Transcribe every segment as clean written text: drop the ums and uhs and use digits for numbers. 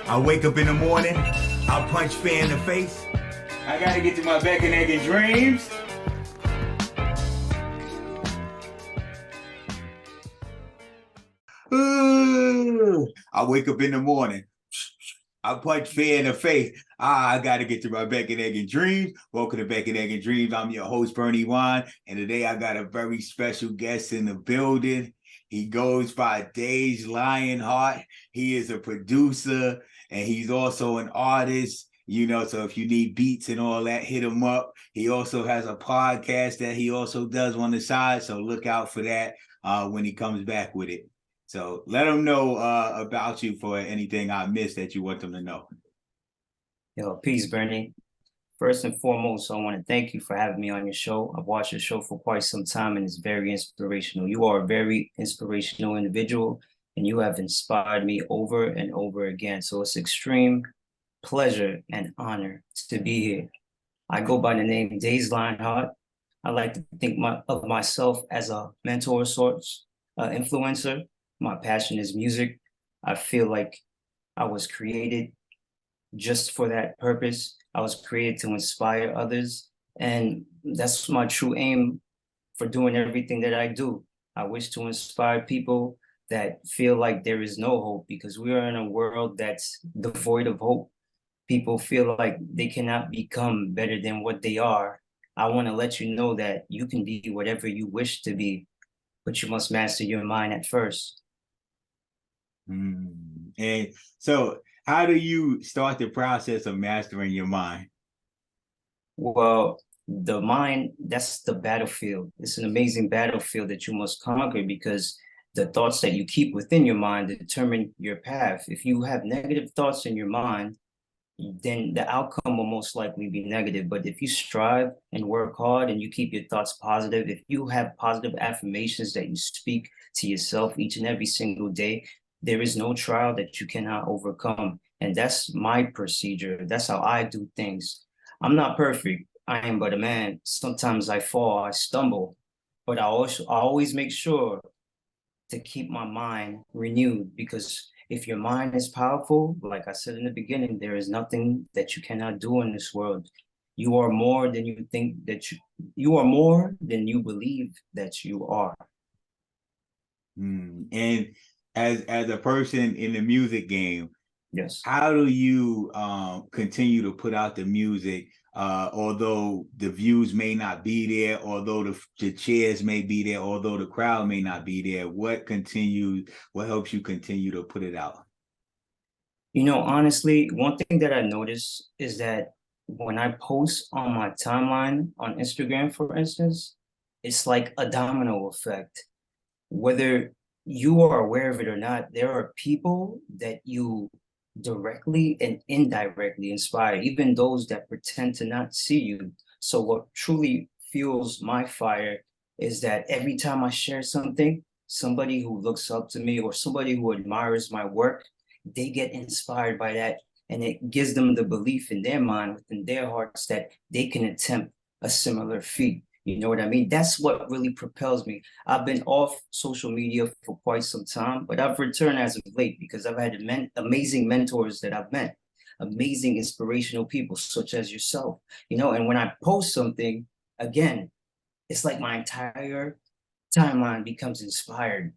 I wake up in the morning, I punch fear in the face. I gotta get to my back and neck and dreams. I wake up in the morning. I punch fear in the face. I gotta get to my back and egg and dreams. Welcome to Back and Egg and Dreams. I'm your host, Bernie Wine, and today I got a very special guest in the building. He goes by Daze LiionxHeart. He is a producer and he's also an artist. So if you need beats and all that, hit him up. He also has a podcast that he also does on the side, so look out for that when he comes back with it. So let them know about you for anything I missed that you want them to know. Yo, peace, Bernie. First and foremost, I want to thank you for having me on your show. I've watched your show for quite some time and it's very inspirational. You are a very inspirational individual and you have inspired me over and over again. So it's extreme pleasure and honor to be here. I go by the name Daze LiionxHeart. I like to think of myself as a mentor of sorts, influencer. My passion is music. I feel like I was created just for that purpose. I was created to inspire others. And that's my true aim for doing everything that I do. I wish to inspire people that feel like there is no hope because we are in a world that's devoid of hope. People feel like they cannot become better than what they are. I want to let you know that you can be whatever you wish to be, but you must master your mind at first. And so how do you start the process of mastering your mind? Well, the mind, that's the battlefield. It's an amazing battlefield that you must conquer because the thoughts that you keep within your mind determine your path. If you have negative thoughts in your mind, then the outcome will most likely be negative. But if you strive and work hard and you keep your thoughts positive, if you have positive affirmations that you speak to yourself each and every single day, there is no trial that you cannot overcome. And that's my procedure. That's how I do things. I'm not perfect. I am but a man. Sometimes I fall, I stumble, but I always make sure to keep my mind renewed because if your mind is powerful, like I said in the beginning, there is nothing that you cannot do in this world. You are more than you think that you are more than you believe that you are. And as a person in the music game, yes, how do you continue to put out the music, although the views may not be there, although the cheers may be there, although the crowd may not be there? What helps you continue to put it out? Honestly, one thing that I noticed is that when I post on my timeline on Instagram, for instance, it's like a domino effect. Whether you are aware of it or not, there are people that you directly and indirectly inspire, even those that pretend to not see you. So what truly fuels my fire is that every time I share something, somebody who looks up to me or somebody who admires my work, they get inspired by that. And it gives them the belief in their mind, within their hearts, that they can attempt a similar feat. You know what I mean? That's what really propels me. I've been off social media for quite some time, but I've returned as of late because I've had amazing mentors that I've met, amazing inspirational people such as yourself, and when I post something, again, it's like my entire timeline becomes inspired.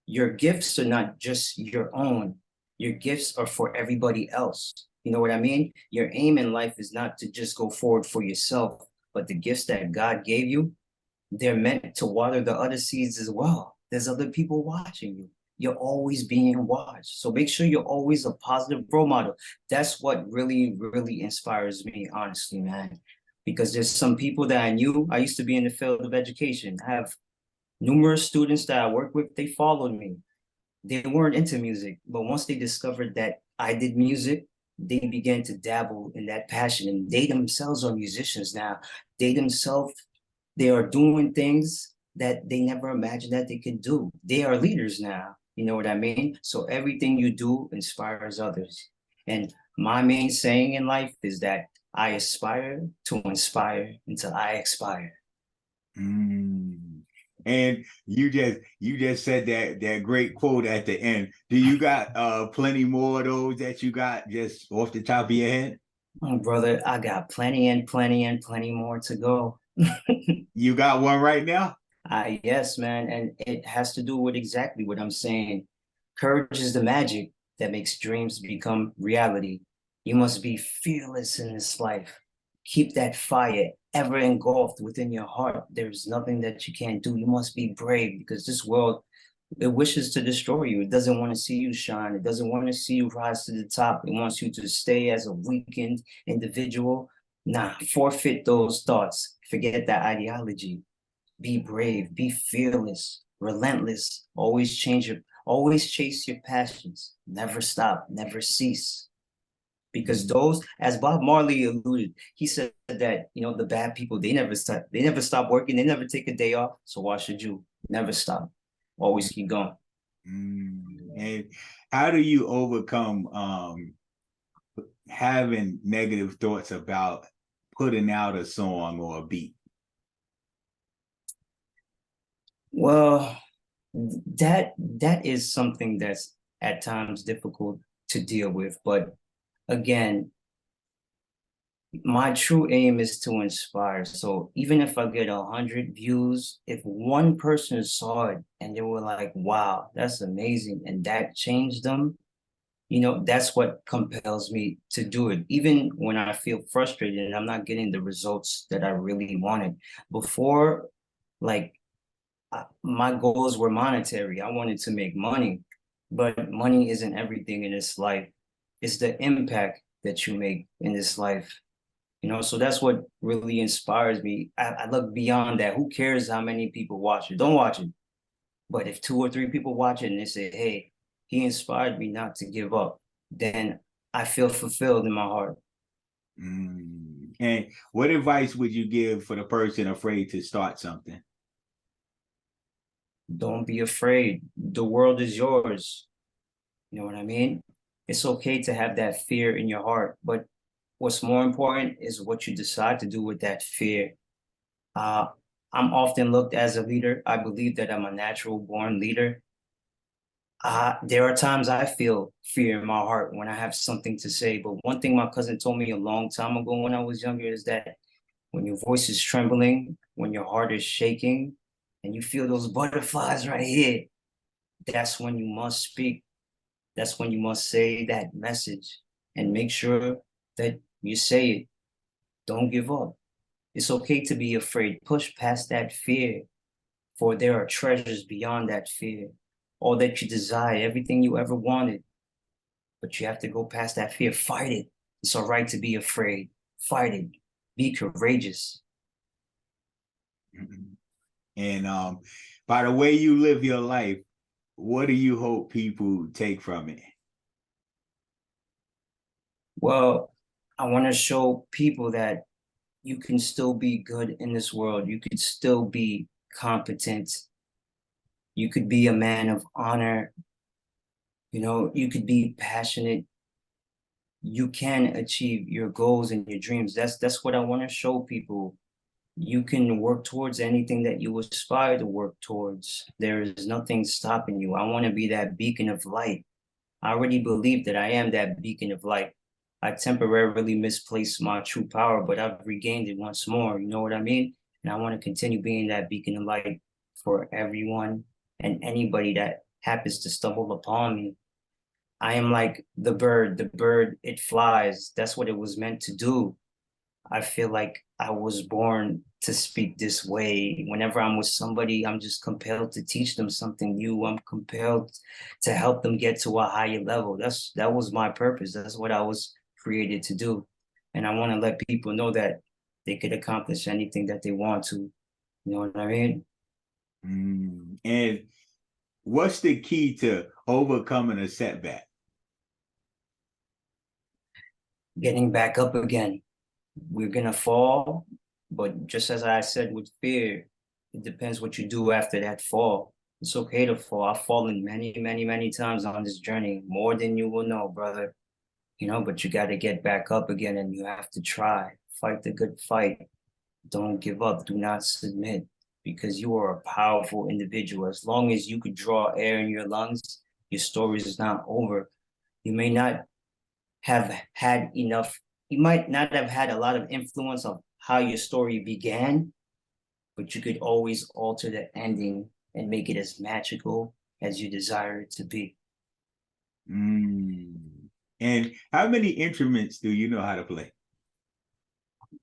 Your gifts are not just your own. Your gifts are for everybody else. You know what I mean? Your aim in life is not to just go forward for yourself, but the gifts that God gave you, they're meant to water the other seeds as well. There's other people watching you. You're always being watched. So make sure you're always a positive role model. That's what really, really inspires me, honestly, man. Because there's some people that I knew. I used to be in the field of education. I have numerous students that I work with. They followed me. They weren't into music, but once they discovered that I did music, they began to dabble in that passion, and they themselves are musicians now. They are doing things that they never imagined that they could do. They are leaders now. You know what I mean? So everything you do inspires others. And my main saying in life is that I aspire to inspire until I expire. And you just said that great quote at the end. Do you got plenty more of those that you got just off the top of your head? Oh, brother, I got plenty and plenty and plenty more to go. You got one right now? Yes, man, and it has to do with exactly what I'm saying. Courage is the magic that makes dreams become reality. You must be fearless in this life. Keep that fire ever engulfed within your heart. There's nothing that you can't do. You must be brave because this world, it wishes to destroy you. It doesn't want to see you shine. It doesn't want to see you rise to the top. It wants you to stay as a weakened individual. Nah, forfeit those thoughts. Forget that ideology. Be brave, be fearless, relentless, always chase your passions, never stop, never cease. Because Mm. those, as Bob Marley alluded, he said that, the bad people, they never stop working, they never take a day off. So why should you? Never stop. Always keep going. And how do you overcome having negative thoughts about putting out a song or a beat? Well, that is something that's at times difficult to deal with. But again, my true aim is to inspire. So even if I get 100 views, if one person saw it and they were like, wow, that's amazing, and that changed them, that's what compels me to do it. Even when I feel frustrated and I'm not getting the results that I really wanted. Before, like, my goals were monetary. I wanted to make money, but money isn't everything in this life. It's the impact that you make in this life. So that's what really inspires me. I look beyond that. Who cares how many people watch it? Don't watch it. But if 2 or 3 people watch it and they say, hey, he inspired me not to give up, then I feel fulfilled in my heart. And what advice would you give for the person afraid to start something? Don't be afraid. The world is yours. You know what I mean? It's okay to have that fear in your heart, but what's more important is what you decide to do with that fear. Uh, I'm often looked as a leader. I believe that I'm a natural born leader. There are times I feel fear in my heart when I have something to say. But one thing my cousin told me a long time ago when I was younger is that when your voice is trembling, when your heart is shaking, and you feel those butterflies right here, that's when you must speak. That's when you must say that message and make sure that you say it. Don't give up. It's okay to be afraid. Push past that fear, for there are treasures beyond that fear. All that you desire, everything you ever wanted. But you have to go past that fear. Fight it. It's all right to be afraid. Fight it. Be courageous. And by the way you live your life, what do you hope people take from it? Well, I want to show people that you can still be good in this world. You could still be competent. You could be a man of honor. You could be passionate. You can achieve your goals and your dreams. That's what I want to show people. You can work towards anything that you aspire to work towards. There is nothing stopping you. I want to be that beacon of light. I already believe that I am that beacon of light. I temporarily misplaced my true power, but I've regained it once more. You know what I mean? And I want to continue being that beacon of light for everyone and anybody that happens to stumble upon me. I am like the bird. The bird, it flies. That's what it was meant to do. I feel like I was born to speak this way. Whenever I'm with somebody, I'm just compelled to teach them something new. I'm compelled to help them get to a higher level. That was my purpose. That's what I was created to do. And I want to let people know that they could accomplish anything that they want to. You know what I mean? And what's the key to overcoming a setback? Getting back up again. We're gonna fall, but just as I said with fear, it depends what you do after that fall. It's okay to fall. I've fallen many, many, many times on this journey, more than you will know, brother. But you got to get back up again and you have to try. Fight the good fight. Don't give up. Do not submit. because you are a powerful individual. As long as you could draw air in your lungs, your story is not over. You may not have had enough, you might not have had a lot of influence on how your story began, but you could always alter the ending and make it as magical as you desire it to be. Mm. And how many instruments do you know how to play?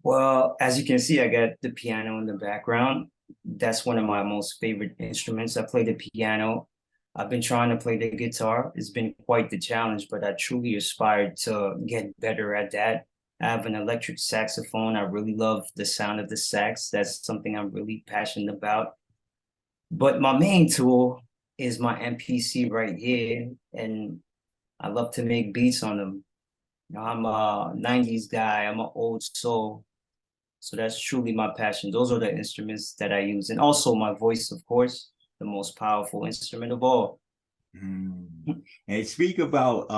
Well, as you can see, I got the piano in the background. That's one of my most favorite instruments. I play the piano. I've been trying to play the guitar. It's been quite the challenge, but I truly aspired to get better at that. I have an electric saxophone. I really love the sound of the sax. That's something I'm really passionate about. But my main tool is my MPC right here, and I love to make beats on them. You know, I'm a 90s guy. I'm an old soul. So that's truly my passion. Those are the instruments that I use. And also my voice, of course, the most powerful instrument of all. And speak about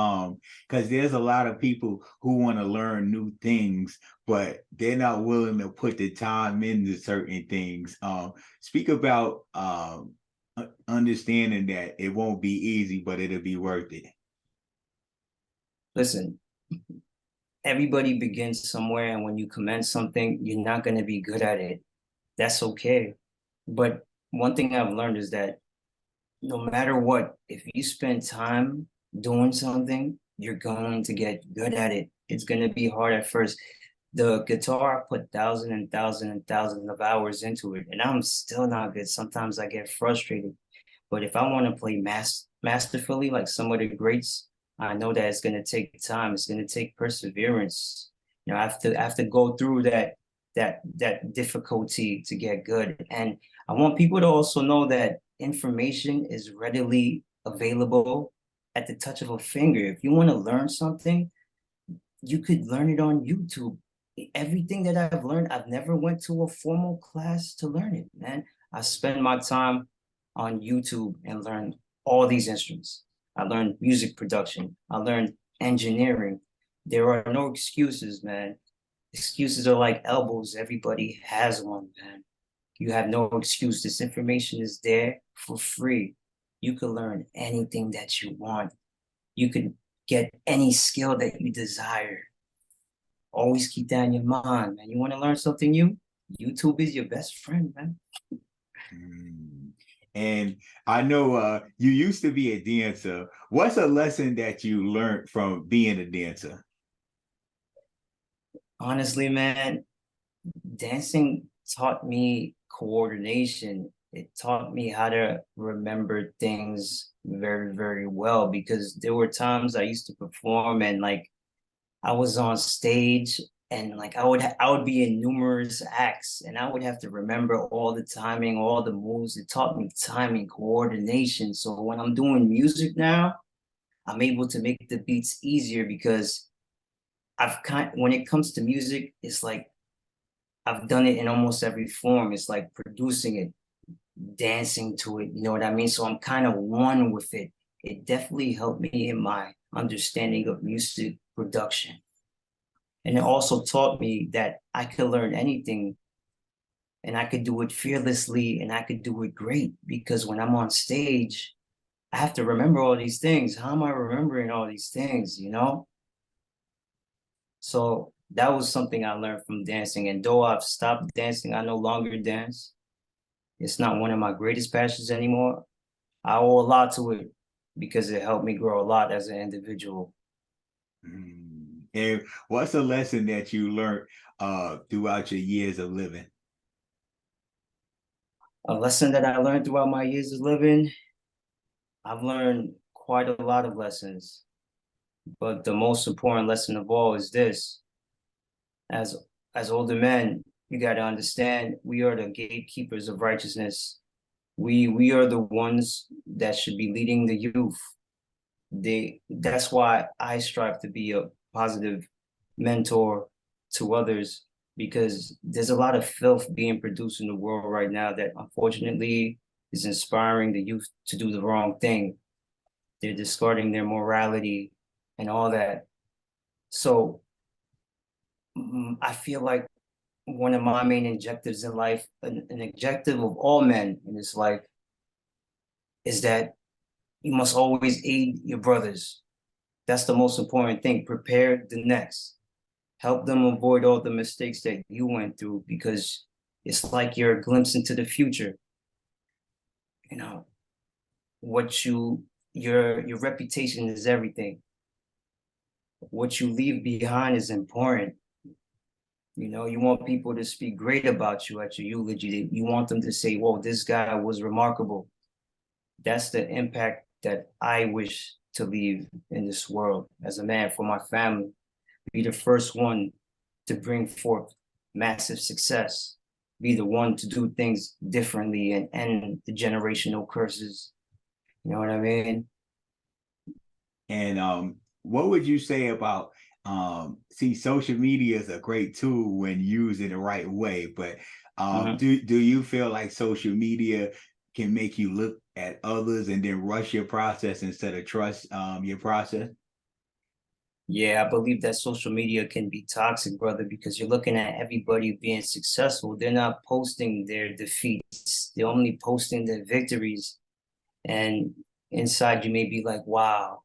because there's a lot of people who want to learn new things, but they're not willing to put the time into certain things. Speak about understanding that it won't be easy, but it'll be worth it. Listen, everybody begins somewhere, and when you commence something, you're not going to be good at it. That's okay. But one thing I've learned is that no matter what, if you spend time doing something, you're going to get good at it. It's going to be hard at first. The guitar, I put thousands and thousands and thousands of hours into it, and I'm still not good. Sometimes I get frustrated. But if I want to play masterfully, like some of the greats, I know that it's going to take time. It's going to take perseverance. You know, I have to go through that difficulty to get good. And I want people to also know that information is readily available at the touch of a finger. If you want to learn something, you could learn it on YouTube. Everything that I've learned, I've never went to a formal class to learn it, man. I spend my time on YouTube and learn all these instruments. I learned music production. I learned engineering. There are no excuses, man. Excuses are like elbows. Everybody has one, man. You have no excuse. This information is there for free. You can learn anything that you want. You can get any skill that you desire. Always keep that in your mind, man. You want to learn something new? YouTube is your best friend, man. Mm. And I know you used to be a dancer. What's a lesson that you learned from being a dancer? Honestly, man, dancing taught me coordination. It taught me how to remember things very, very well because there were times I used to perform and like I was on stage and like I would be in numerous acts and I would have to remember all the timing, all the moves. It taught me timing, coordination. So when I'm doing music now, I'm able to make the beats easier because when it comes to music, it's like I've done it in almost every form. It's like producing it, dancing to it, you know what I mean? So I'm kind of one with it. It definitely helped me in my understanding of music production. And it also taught me that I could learn anything and I could do it fearlessly and I could do it great because when I'm on stage, I have to remember all these things. How am I remembering all these things, you know? So that was something I learned from dancing. And though I've stopped dancing, I no longer dance. It's not one of my greatest passions anymore. I owe a lot to it because it helped me grow a lot as an individual. And what's a lesson that you learned throughout your years of living? A lesson that I learned throughout my years of living, I've learned quite a lot of lessons, but the most important lesson of all is this. As as older men, you got to understand we are the gatekeepers of righteousness. We are the ones that should be leading the youth. That's why I strive to be a positive mentor to others because there's a lot of filth being produced in the world right now that unfortunately is inspiring the youth to do the wrong thing. They're discarding their morality and all that. So I feel like one of my main objectives in life, an objective of all men in this life, is that you must always aid your brothers. That's the most important thing. Prepare the next. Help them avoid all the mistakes that you went through, because it's like you're a glimpse into the future. You know, what your reputation is everything. What you leave behind is important. You know, you want people to speak great about you at your eulogy. You want them to say, "Whoa, this guy was remarkable." That's the impact that I wish to leave in this world as a man for my family. Be the first one to bring forth massive success. Be the one to do things differently and end the generational curses. You know what I mean? And what would you say about see, social media is a great tool when used in the right way, but Mhm. do you feel like social media can make you look at others and then rush your process instead of trust your process? Yeah, I believe that social media can be toxic, brother, because you're looking at everybody being successful. They're not posting their defeats. They're only posting their victories. And inside you may be like, wow,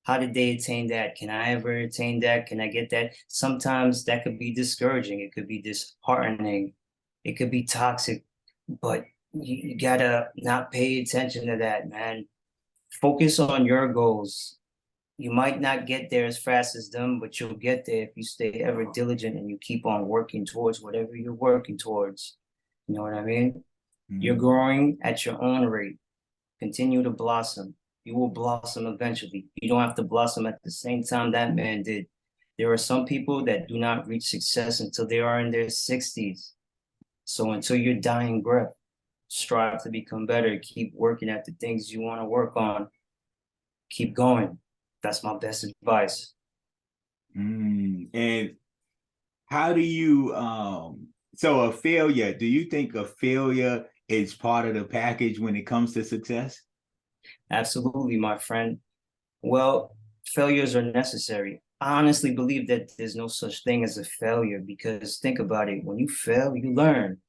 how did they attain that? Can I ever attain that? Can I get that? Sometimes that could be discouraging. It could be disheartening. It could be toxic, but you gotta not pay attention to that, man. Focus on your goals. You might not get there as fast as them, but you'll get there if you stay ever diligent and you keep on working towards whatever you're working towards. You know what I mean? You're Mm. growing at your own rate. Continue to blossom. You will blossom eventually. You don't have to blossom at the same time that man did. There are some people that do not reach success until they are in their 60s. So until your dying breath, strive to become better. Keep working at the things you want to work on. Keep going. That's my best advice. And how do you so a failure, do you think a failure is part of the package when it comes to success? Absolutely, my friend. Well, failures are necessary. I honestly believe that there's no such thing as a failure, because think about it. When you fail, you learn.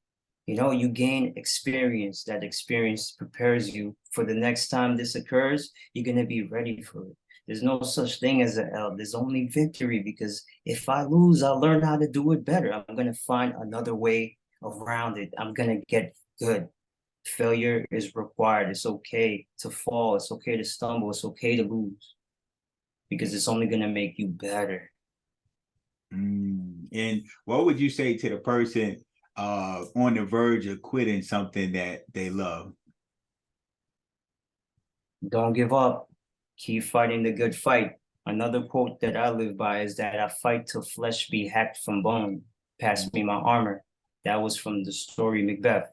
You know, you gain experience. That experience prepares you for the next time this occurs. You're going to be ready for it. There's no such thing as an L. There's only victory, because if I lose, I'll learn how to do it better. I'm going to find another way around it. I'm going to get good. Failure is required. It's okay to fall. It's okay to stumble. It's okay to lose, because it's only going to make you better. And what would you say to the person on the verge of quitting something that they love? Don't give up. Keep fighting the good fight. Another quote that I live by is that I fight till flesh be hacked from bone. Pass me my armor. That was from the story Macbeth.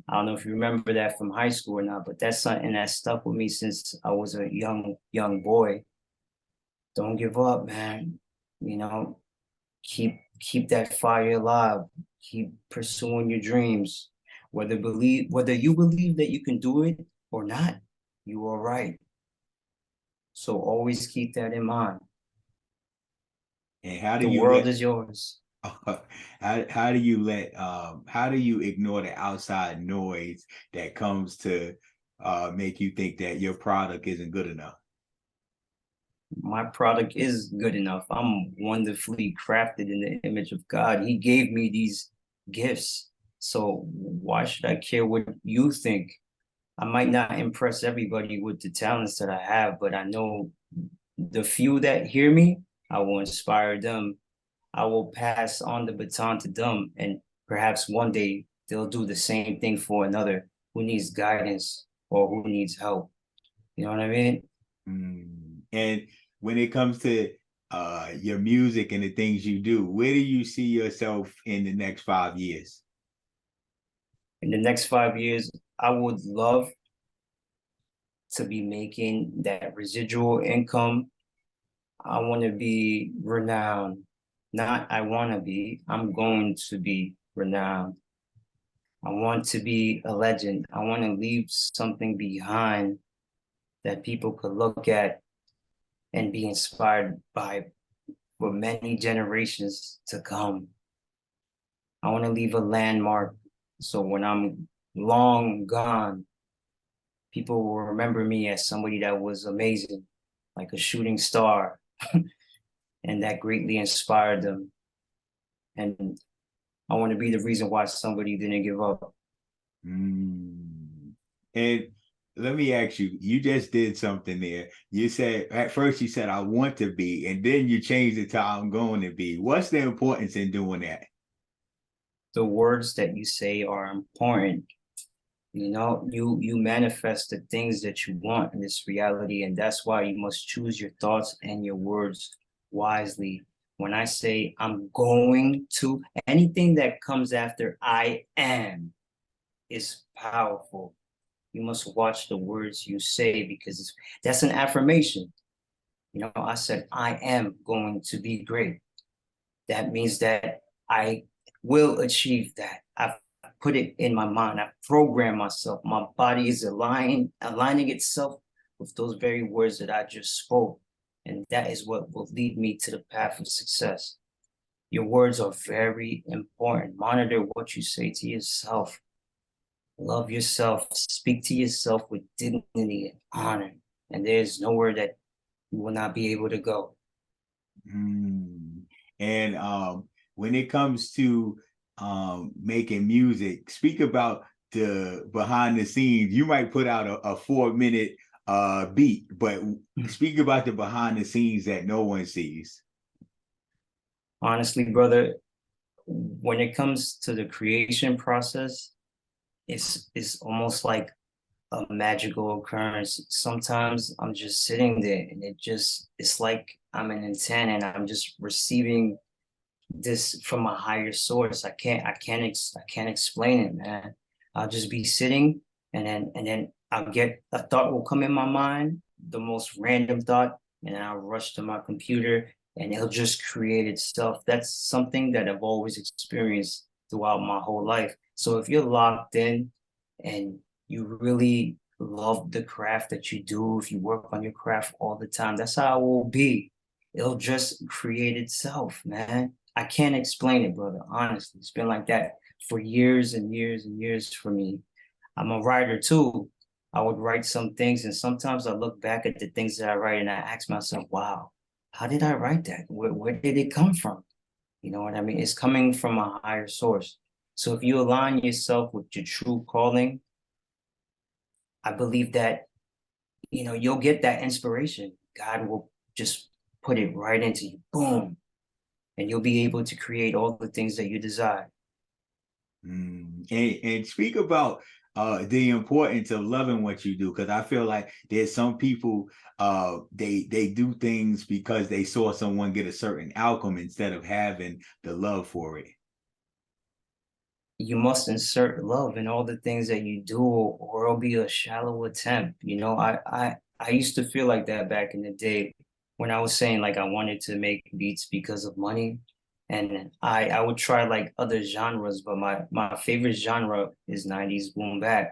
I don't know if you remember that from high school or not, but that's something that stuck with me since I was a young boy. Don't give up, man. You know, keep that fire alive. Keep pursuing your dreams. Whether you believe that you can do it or not, you are right. So always keep that in mind. And how do The you world let is yours. how do you let how do you ignore the outside noise that comes to make you think that your product isn't good enough? My product is good enough. I'm wonderfully crafted in the image of God. He gave me these gifts. So why should I care what you think? I might not impress everybody with the talents that I have, but I know the few that hear me, I will inspire them. I will pass on the baton to them, and perhaps one day they'll do the same thing for another who needs guidance or who needs help. You know what I mean? And when it comes to your music and the things you do, where do you see yourself in the next 5 years? In the next 5 years, I would love to be making that residual income. I want to be renowned. Not I want to be, I'm going to be renowned. I want to be a legend. I want to leave something behind that people could look at and be inspired by for many generations to come. I want to leave a landmark. So when I'm long gone, people will remember me as somebody that was amazing, like a shooting star, and that greatly inspired them. And I want to be the reason why somebody didn't give up. Mm. And let me ask you, you just did something there. You said at first you said I want to be, and then you changed it to I'm going to be. What's the importance in doing that? The words that you say are important. You manifest the things that you want in this reality, and that's why you must choose your thoughts and your words wisely. When I say I'm going to, anything that comes after I am is powerful. You must watch the words you say because that's an affirmation. I said I am going to be great. That means that I will achieve that. I've put it in my mind. I program myself. My body is aligning itself with those very words that I just spoke. And that is what will lead me to the path of success. Your words are very important. Monitor what you say to yourself. Love yourself. Speak to yourself with dignity and honor. And there's nowhere that you will not be able to go. Mm. And when it comes to making music, speak about the behind the scenes. You might put out a 4 minute beat, but speak about the behind the scenes that no one sees. Honestly, brother, when it comes to the creation process, it's almost like a magical occurrence. Sometimes I'm just sitting there and it's like I'm an antenna and I'm just receiving this from a higher source. I can't explain it, man. I'll just be sitting and then I'll get a thought will come in my mind, the most random thought, and then I'll rush to my computer and it'll just create itself. That's something that I've always experienced throughout my whole life. So if you're locked in and you really love the craft that you do, if you work on your craft all the time, that's how it will be. It'll just create itself, man. I can't explain it, brother. Honestly, it's been like that for years and years and years for me. I'm a writer too. I would write some things, and sometimes I look back at the things that I write and I ask myself, wow, how did I write that? Where did it come from? You know what I mean? It's coming from a higher source. So if you align yourself with your true calling, I believe that, you'll get that inspiration. God will just put it right into you. Boom. And you'll be able to create all the things that you desire. Mm. And speak about the importance of loving what you do, because I feel like there's some people they do things because they saw someone get a certain outcome instead of having the love for it. You must insert love in all the things that you do, or it'll be a shallow attempt. I used to feel like that back in the day when I was saying like I wanted to make beats because of money. And I would try like other genres, but my favorite genre is 90s boom bap.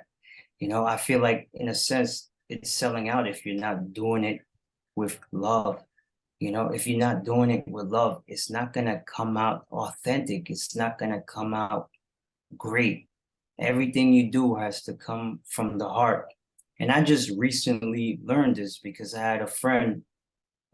I feel like in a sense it's selling out if you're not doing it with love. If you're not doing it with love, it's not gonna come out authentic. It's not gonna come out great. Everything you do has to come from the heart. And I just recently learned this because I had a friend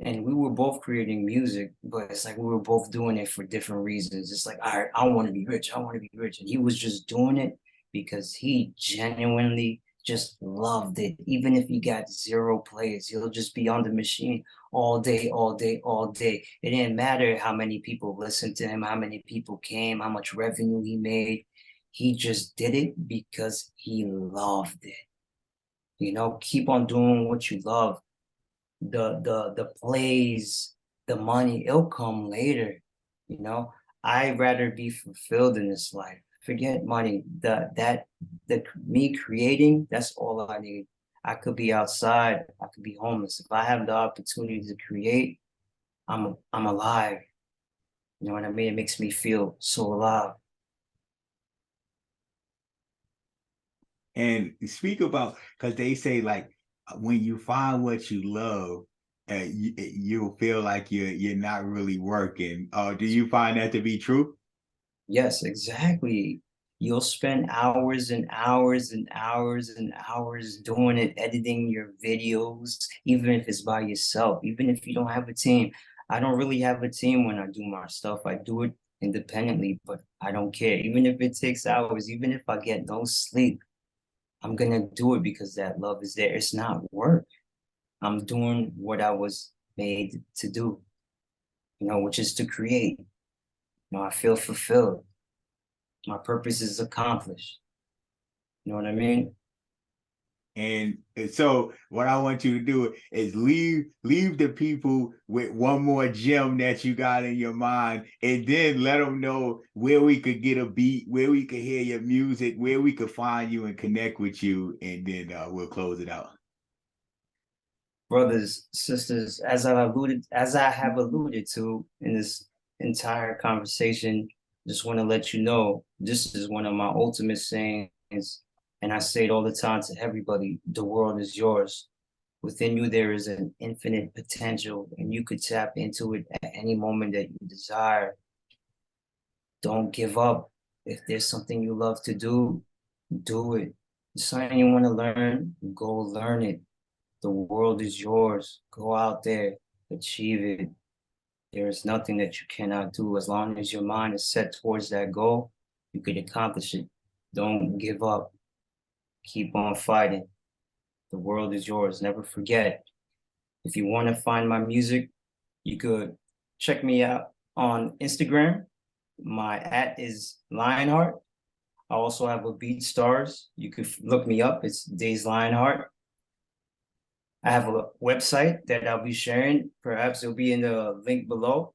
and we were both creating music, but it's like we were both doing it for different reasons. It's like, all right, I want to be rich. I want to be rich. And he was just doing it because he genuinely just loved it. Even if he got zero plays, he'll just be on the machine all day, all day, all day. It didn't matter how many people listened to him, how many people came, how much revenue he made. He just did it because he loved it. Keep on doing what you love. The plays, the money, it'll come later. You know, I'd rather be fulfilled in this life. Forget money. The me creating, that's all I need. I could be outside, I could be homeless. If I have the opportunity to create, I'm alive. You know what I mean? It makes me feel so alive. And speak about, because they say like when you find what you love, you'll feel like you're not really working. Do you find that to be true? Yes, exactly. You'll spend hours and hours and hours and hours doing it, editing your videos, even if it's by yourself, even if you don't have a team. I don't really have a team when I do my stuff. I do it independently, but I don't care. Even if it takes hours, even if I get no sleep, I'm gonna do it because that love is there. It's not work. I'm doing what I was made to do, which is to create. I feel fulfilled. My purpose is accomplished. You know what I mean? And so what I want you to do is leave the people with one more gem that you got in your mind, and then let them know where we could get a beat, where we could hear your music, where we could find you and connect with you, and then we'll close it out. Brothers, sisters, as I have alluded to in this entire conversation, just want to let you know this is one of my ultimate sayings, and I say it all the time to everybody: the world is yours. Within you, there is an infinite potential, and you could tap into it at any moment that you desire. Don't give up. If there's something you love to do it. If something you want to learn, go learn it. The world is yours. Go out there, achieve it. There is nothing that you cannot do. As long as your mind is set towards that goal, you could accomplish it. Don't give up. Keep on fighting. The world is yours. Never forget. If you want to find my music, you could check me out on Instagram. My @ is Lionheart. I also have a BeatStars. You could look me up. It's Daze LiionxHeart. I have a website that I'll be sharing. Perhaps it'll be in the link below.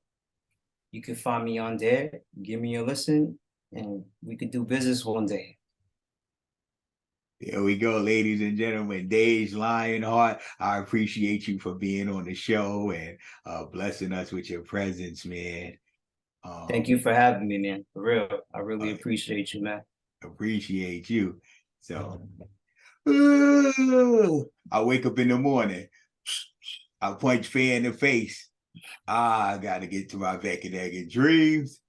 You can find me on there. Give me a listen, and we could do business one day. There we go, ladies and gentlemen. Daze LiionxHeart, I appreciate you for being on the show and blessing us with your presence, man. Thank you for having me, man. For real. I really Uh, appreciate you, man. appreciate you. So I wake up in the morning. I punch fear in the face. I gotta get to my back and egg dreams.